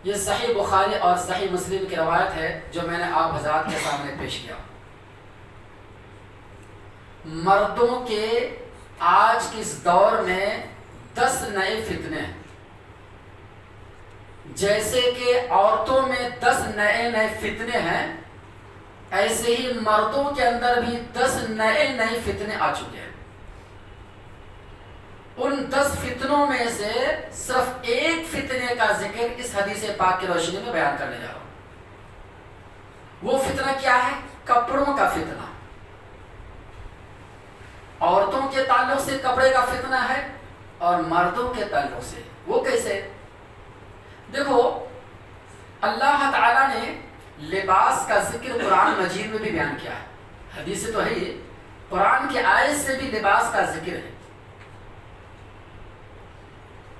یہ صحیح بخاری اور صحیح مسلم کی روایت ہے جو میں نے آپ حضرات کے سامنے پیش کیا۔ مردوں کے آج کے اس دور میں 10 نئے فتنے ہیں، جیسے کہ عورتوں میں 10 نئے فتنے ہیں، ایسے ہی مردوں کے اندر بھی 10 نئے فتنے آ چکے ہیں۔ ان 10 فتنوں میں سے صرف ایک فتنے کا ذکر اس حدیث پاک کی روشنی میں بیان کرنے جا رہا ہوں۔ وہ فتنہ کیا ہے؟ کپڑوں کا فتنہ۔ عورتوں کے تعلق سے کپڑے کا فتنہ ہے اور مردوں کے تعلق سے۔ وہ کیسے؟ دیکھو، اللہ تعالیٰ نے لباس کا ذکر قرآن مجید میں بھی بیان کیا ہے۔ حدیث تو ہے ہی، قرآن کی آیت سے بھی لباس کا ذکر ہے۔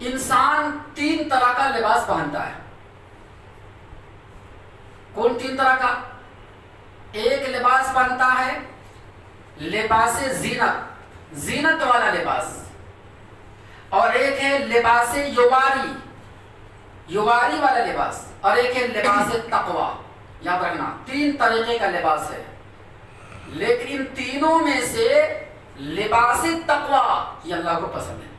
انسان 3 طرح کا لباس پہنتا ہے۔ کون 3 طرح کا؟ ایک لباس پہنتا ہے لباس زینت، زینت والا لباس، اور ایک ہے لباس یواری، یواری والا لباس، اور ایک ہے لباس تقوی۔ یاد رکھنا 3 طریقے کا لباس ہے، لیکن ان تینوں میں سے لباس تقوی یہ اللہ کو پسند ہے۔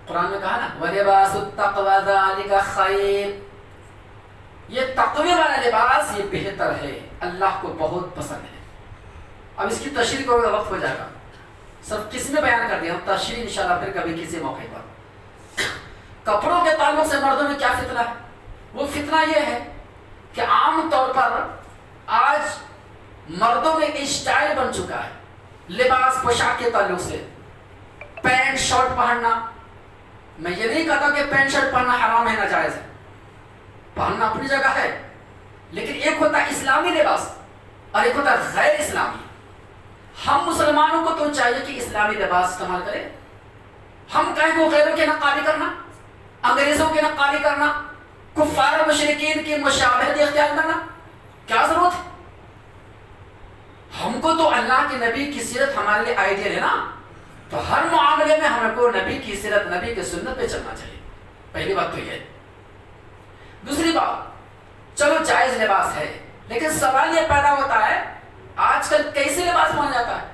قرآن میں کہا نا وَلِبَاسُ التَّقْوَى ذَلِكَ خَيْرٌ، یہ تقوی والا لباس یہ بہتر ہے، اللہ کو بہت پسند ہے۔ اب اس کی تشریح کو وقت ہو جائے گا، سب کس میں بیان کر دیا، ہم تشریح انشاءاللہ پھر کبھی کسی موقع پر۔ کپڑوں کے تعلق سے مردوں میں کیا فتنہ ہے؟ وہ فتنہ یہ ہے کہ عام طور پر آج مردوں میں اسٹائل بن چکا ہے لباس پوشاک کے تعلق سے۔ پینٹ شرٹ پہننا، میں یہ نہیں کہتا کہ پینٹ شرٹ پہننا حرام ہے، ناجائز ہے، پہننا اپنی جگہ ہے، لیکن ایک ہوتا ہے اسلامی لباس اور ایک ہوتا ہے غیر اسلامی۔ ہم مسلمانوں کو تو چاہیے کہ اسلامی لباس استعمال کریں، ہم کہیں کو غیروں کی نقالی کرنا، انگریزوں کی نقالی کرنا، کفار و مشرکین کی مشابہت اختیار کرنا کیا ضرورت ہے؟ ہم کو تو اللہ کے نبی کی سیرت ہمارے لیے آئیڈیل ہے نا، تو ہر معاملے میں ہمیں کو نبی کی سیرت، نبی کی سنت پہ چلنا چاہیے۔ پہلی بات تو یہ ہے۔ دوسری بات، چلو جائز لباس ہے، لیکن سوال یہ پیدا ہوتا ہے آج کل کیسے لباس پہنا جاتا ہے؟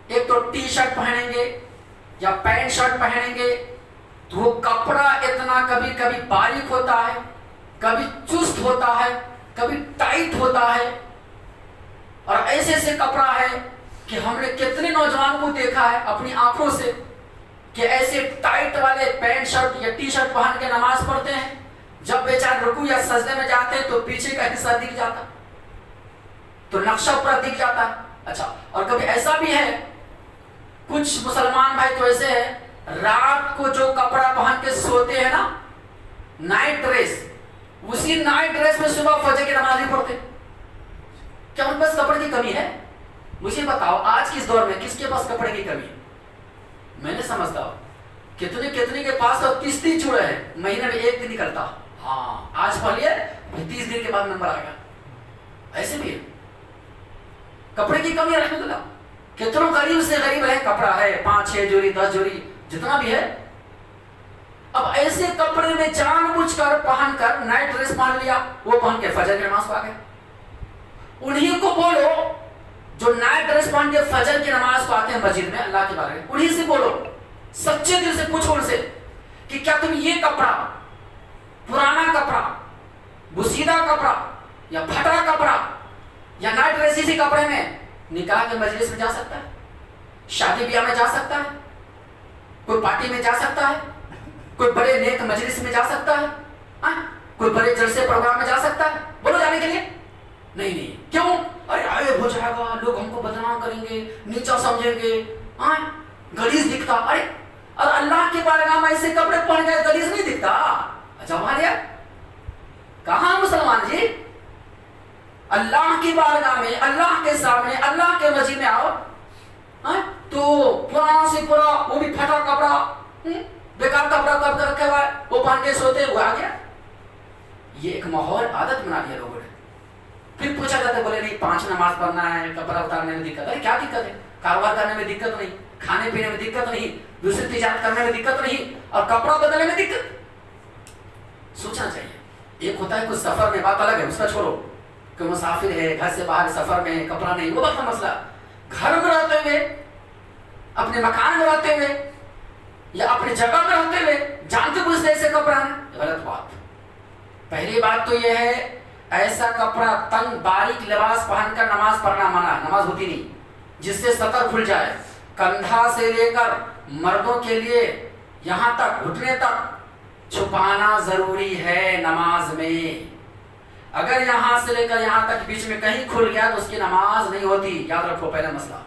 ایک تو ٹی شرٹ پہنیں گے یا پینٹ شرٹ پہنیں گے تو وہ کپڑا اتنا کبھی کبھی باریک ہوتا ہے، کبھی چست ہوتا ہے، کبھی ٹائٹ ہوتا ہے، اور ایسے ایسے کپڑا ہے کہ ہم نے کتنے نوجوان کو دیکھا ہے اپنی آنکھوں سے کہ ایسے ٹائٹ والے پینٹ شرٹ یا ٹی شرٹ پہن کے نماز پڑھتے ہیں، جب بیچارے رکوع یا سجدے میں جاتے ہیں تو پیچھے کا حصہ دکھ جاتا ہے، تو نقشہ اوپر دکھ جاتا ہے۔ اچھا، اور کبھی ایسا بھی ہے کچھ مسلمان بھائی تو ایسے ہیں رات کو جو کپڑا پہن کے سوتے ہیں نا، نائٹ ڈریس، اسی نائٹ ڈریس میں صبح فجر کی نماز نہیں پڑھتے۔ کیا ان پاس کپڑے کی کمی ہے؟ مجھے بتاؤ آج کس دور میں کس کے پاس کپڑے کی کمی ہے؟ میں نے سمجھتا ہوں کتنے کے پاس تو 30 چوڑے ہیں، مہینے میں 1 دن نکلتا، ہاں آج پڑھ لیا 30 دن کے بعد نمبر آ گیا۔ ایسے بھی ہے، کپڑے کی کمی ہے رحمۃ اللہ، کتنوں غریب سے غریب ہے، کپڑا ہے 5-6 جوڑی 10 جوڑی جتنا بھی ہے۔ اب ایسے کپڑے میں جان بوجھ کر پہن کر نائٹ ڈریس پہن لیا، وہ پہن کے فجر کی نماز پڑھ گئے۔ انہی کو بولو جو نائٹ ڈریس پہن کے فجر کی نماز کو آتے ہیں مسجد میں اللہ کے بارے میں، انہی سے بولو، سچے دل سے پوچھو ان سے کہ کیا تم یہ کپڑا، پرانا کپڑا، بسیدہ کپڑا یا پھٹا کپڑا یا نائٹ ڈریس اسی کپڑے میں نکاح کے مجلس میں جا سکتا ہے، شادی بیاہ میں جا سکتا ہے، کوئی پارٹی میں جا سکتا ہے، کوئی بڑے نیک مجلس میں جا سکتا ہے، کوئی بڑے جلسے پروگرام میں جا سکتا ہے؟ بولو جانے کے لیے نہیں۔ کیوں؟ ارے عیب ہو جائے گا، لوگ ہم کو بدنام کریں گے، نیچا سمجھیں گے، غلیظ دکھتا۔ ارے اور اللہ کے بارگاہ میں ایسے کپڑے پہن گئے غلیظ نہیں دکھتا؟ اچھا ہمارے کہاں مسلمان جی؟ اللہ کی بارگاہ میں، اللہ کے سامنے، اللہ کے مسجد میں آؤ تو پرانا سے پورا، وہ بھی پھٹا کپڑا، بیکار کپڑا کب کر رکھا ہوا ہے، وہ پہن کے سوتے ہوئے آ گیا۔ یہ ایک ماحول عادت بنا دیا لوگوں نے۔ پھر پوچھا جاتا ہے، بولے نہیں 5 نماز پڑھنا ہے، کپڑا اتارنے میں دقت ہے۔ کیا دقت ہے؟ کاروبار کرنے میں دقت نہیں، کھانے پینے میں دقت نہیں، دوسری تجارت کرنے میں دقت نہیں، اور کپڑا بدلنے میں دقت۔ सोचना चाहिए। एक होता है कुछ सफर में, बात अलग है, उसका छोड़ो, कोई मुसाफिर है, घर से बाहर सफर में, कपड़ा नहीं, वो बात का मसला। घर में रहते हुए, अपने मकान में रहते हुए या अपनी जगह में रहते हुए जानते बुझते ऐसे कपड़ा है, गलत बात। पहली बात तो यह है, ऐसा कपड़ा तंग बारीक लिबास पहनकर नमाज पढ़ना मना, नमाज होती नहीं, जिससे सतर खुल जाए। कंधा से लेकर मर्दों के लिए यहाँ तक घुटने तक छुपाना जरूरी है नमाज में। अगर यहाँ से लेकर यहाँ तक बीच में कहीं खुल गया तो उसकी नमाज नहीं होती, याद रखो पहला मसला।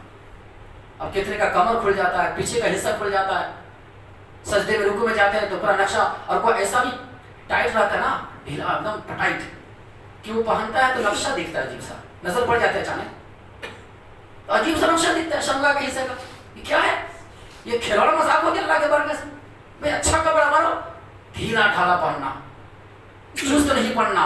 अब कितने का कमर खुल जाता है, पीछे का हिस्सा खुल जाता है, सजदे में रुकू में जाते हैं तो पूरा नक्शा, और कोई ऐसा भी टाइट रहता है ना, ढीला एकदम टाइट, कि वो पहनता है तो नक्शा दिखता है अजीब सा, नजर पड़ जाता है अचानक, तो अजीब सा नक्शा दिखता है शमगा के हिस्से का। ये क्या है? ये खिलौना मजाक हो गया अल्लाह के बरकत से। भाई अच्छा कपड़ा मारो, ढीला ढाला पहनना, चुस्त नहीं पहनना,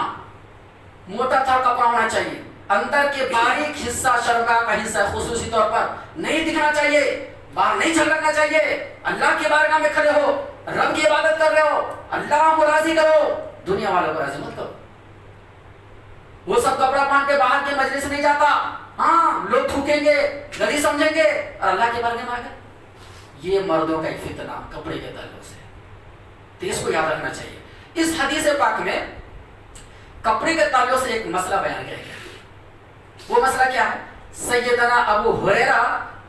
मोटा था कपड़ा होना चाहिए, अंदर के बारीक हिस्सा शर्मगा का हिस्सा खुसूसी तौर पर नहीं दिखना चाहिए, बाहर नहीं झलकना चाहिए। अल्लाह के बारगाह में खड़े हो, रब की इबादत कर रहे हो, अल्लाह को राजी करो, दुनिया वालों को राजी मत करो। वो सब कपड़ा पहन के बाहर के मजलिस नहीं जाता, हाँ लोग थूकेंगे, गली समझेंगे, और अल्लाह के बारगाह में आकर ये मर्दों का एक फितना कपड़े के ताल्लुक से, तो इसको याद रखना चाहिए। इस हदीस पाक में कपड़े के ताल्लुक से एक मसला बयान किया गया। वो मसला क्या है? सैयदना अबू हुरैरा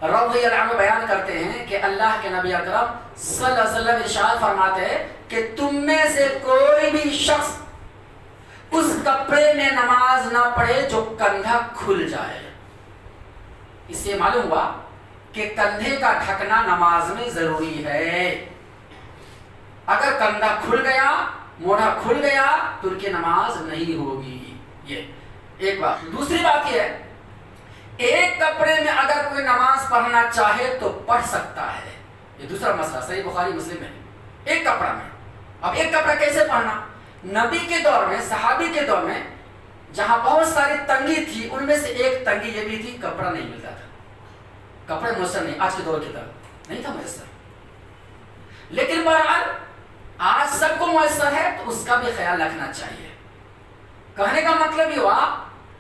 रज़ियल्लाहु अन्हु बयान करते हैं कि अल्लाह के नबी अकरम सल्लल्लाहु अलैहि वसल्लम इरशाद फरमाते हैं कि तुम में से कोई भी शख्स उस कपड़े में नमाज ना पढ़े जो कंधा खुल जाए। इससे मालूम हुआ कि कंधे का ढकना नमाज में जरूरी है। अगर कंधा खुल गया, मोढ़ा खुल गया तो उनकी नमाज नहीं होगी। ये एक बात। दूसरी बात यह है, एक कपड़े में अगर कोई नमाज पढ़ना चाहे तो पढ़ सकता है। ये दूसरा मसला सही बुखारी मुस्लिम में, एक कपड़ा में। अब एक कपड़ा कैसे पढ़ना? नबी के दौर में, सहाबी के दौर में, जहां बहुत सारी तंगी थी, उनमें से एक तंगी ये भी थी, कपड़ा नहीं मिलता था। कपड़े मुयस्सर नहीं, आज के दौर की तरह नहीं था मुयस्सर। लेकिन बहरहाल आज सबको मुयस्सर है तो उसका भी ख्याल रखना चाहिए। कहने का मतलब ये हुआ,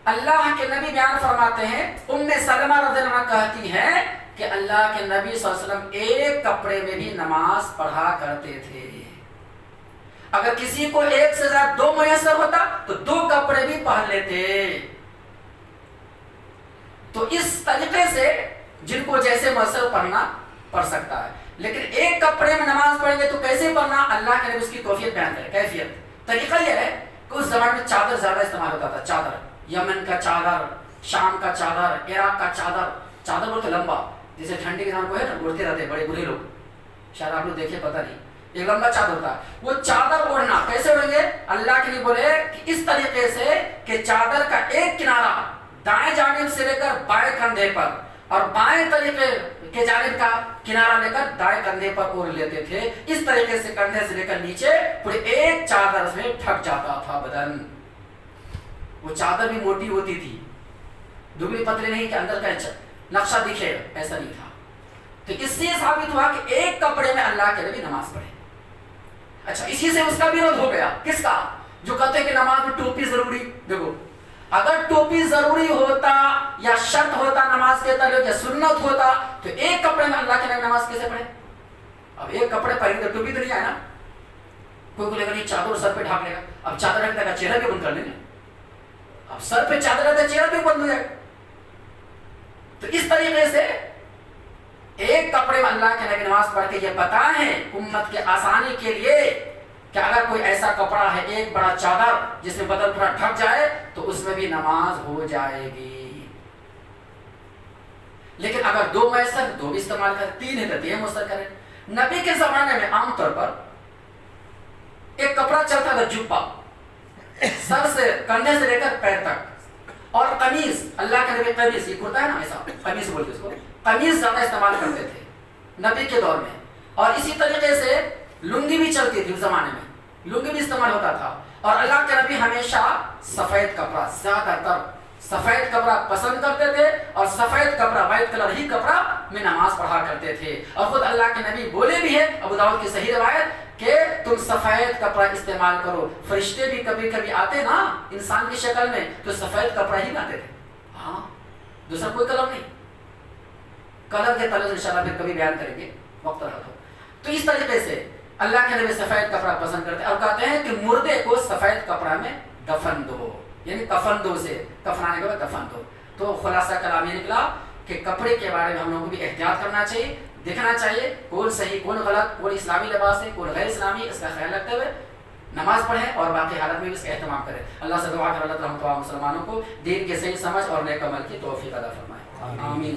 अल्लाह के नबी बयान फरमाते हैं, उम्मे सलमा रज़ियल्लाहु अन्हा कहती हैं कि अल्लाह के नबी सल्लल्लाहु अलैहि वसल्लम एक कपड़े में भी नमाज पढ़ा करते थे। अगर किसी को एक से ज्यादा दो मुयस्सर होता तो दो कपड़े भी पहन लेते। तो इस तरीके से जिनको जैसे मुयस्सर पढ़ना पढ़ सकता है, लेकिन एक कपड़े में नमाज पढ़ेंगे तो कैसे पढ़ना, अल्लाह के नबी उसकी कैफियत बयान करे। कैफियत तरीका यह है कि उस जमाने में चादर ज्यादा इस्तेमाल होता था। चादर, यमन का चादर, शाम का चादर, इराक का चादर। चादर बोलते लंबा, जैसे ठंडी के zaman को है ना, उड़ते रहते बड़े बूढ़े लोग, शायद आप लोग देखे, पता नहीं, एक लंबा चादर होता है। वो चादर ओढ़ना कैसे ओढ़ेंगे? अल्लाह के लिए बोले कि इस तरीके से कि चादर का एक किनारा दाएं जानिब से लेकर बाएं कंधे पर और बाएं तरीके के जानिब का किनारा लेकर दाएं कंधे पर ओढ़ लेते थे। इस तरीके से कंधे से लेकर नीचे पूरे एक चादर में ढक जाता था बदन। वो चादर भी मोटी होती थी, दुबली पतली नहीं कि अंदर का नक्शा दिखे, ऐसा नहीं था। तो इससे साबित हुआ कि एक कपड़े में अल्लाह के नबी नमाज पढ़े। अच्छा, इसी से उसका विरोध हो गया। किसका? जो कहते हैं कि नमाज में टोपी जरूरी। देखो, अगर टोपी जरूरी होता या शर्त होता नमाज के ताल्लुक या सुन्नत होता तो एक कपड़े में अल्लाह के नबी नमाज कैसे पढ़े? अब एक कपड़े पहनेंगे, टोपी तो नहीं है ना। कोई बोलेगा नहीं चादर सर पे ढाक लेगा। अब चादर रखने का चेहरा भी बंद कर लेंगे। अब सर पे चादर रहता है, चेहरा भी बंद हो जाएगा। तो इस तरीके से एक कपड़े में अल्लाह के नबी नमाज पढ़ के ये बताए हैं उम्मत के आसानी के लिए कि अगर कोई ऐसा कपड़ा है, एक बड़ा चादर जिसमें बदन पूरा ढक जाए, तो उसमें भी नमाज हो जाएगी। लेकिन अगर दो मुयस्सर, दो भी इस्तेमाल करें, तीन है तो तीन मुयस्सर करें। नबी के जमाने में आमतौर पर एक कपड़ा चलता था, जुब्बा, सर से कंधे से लेकर पैर तक, और कमीज, अल्लाह के नबी कमीज, ये कुर्ता है ना, ऐसा कमीज बोलते उसको, कमीज ज्यादा इस्तेमाल करते थे नबी के दौर में। और इसी तरीके से लुंगी भी चलती थी उस जमाने में, लुंगी भी इस्तेमाल होता था। और अल्लाह के नबी हमेशा सफेद कपड़ा, ज्यादातर सफेद कपड़ा पसंद करते थे, और सफेद कपड़ा, व्हाइट कलर ही कपड़ा में नमाज पढ़ा करते थे। और खुद अल्लाह के नबी बोले भी है है अबू दाऊद की सही रिवायत कि तुम सफेद कपड़ा इस्तेमाल करो। फरिश्ते भी कभी कभी आते ना इंसान की शक्ल में तो सफेद कपड़ा ही लाते थे, हाँ, दूसरा कोई कलर नहीं। कलर के तलव इंशाल्लाह फिर कभी बयान करेंगे, वक्त रहा तो इस तरीके से अल्लाह के नबी सफेद कपड़ा पसंद करते और कहते हैं कि मुर्दे को सफेद कपड़ा में दफन दो, यानी कफन दो, से कफनाने के बाद दफन दो। तो खुलासा कलाम ये निकला कि कपड़े के बारे में हम लोगों को भी एहतियात करना चाहिए, देखना चाहिए कौन सही कौन गलत, कौन इस्लामी लिबास है कौन गैर इस्लामी, इसका ख्याल रखते हुए नमाज पढ़ें और बाकी हालत में भी इसका एहतमाम करें। अल्लाह से दुआ कर अल्लाह ताला हम तमाम मुसलमानों को दीन के सही समझ और नेक अमल की तौफीक अता फरमाए, आमीन।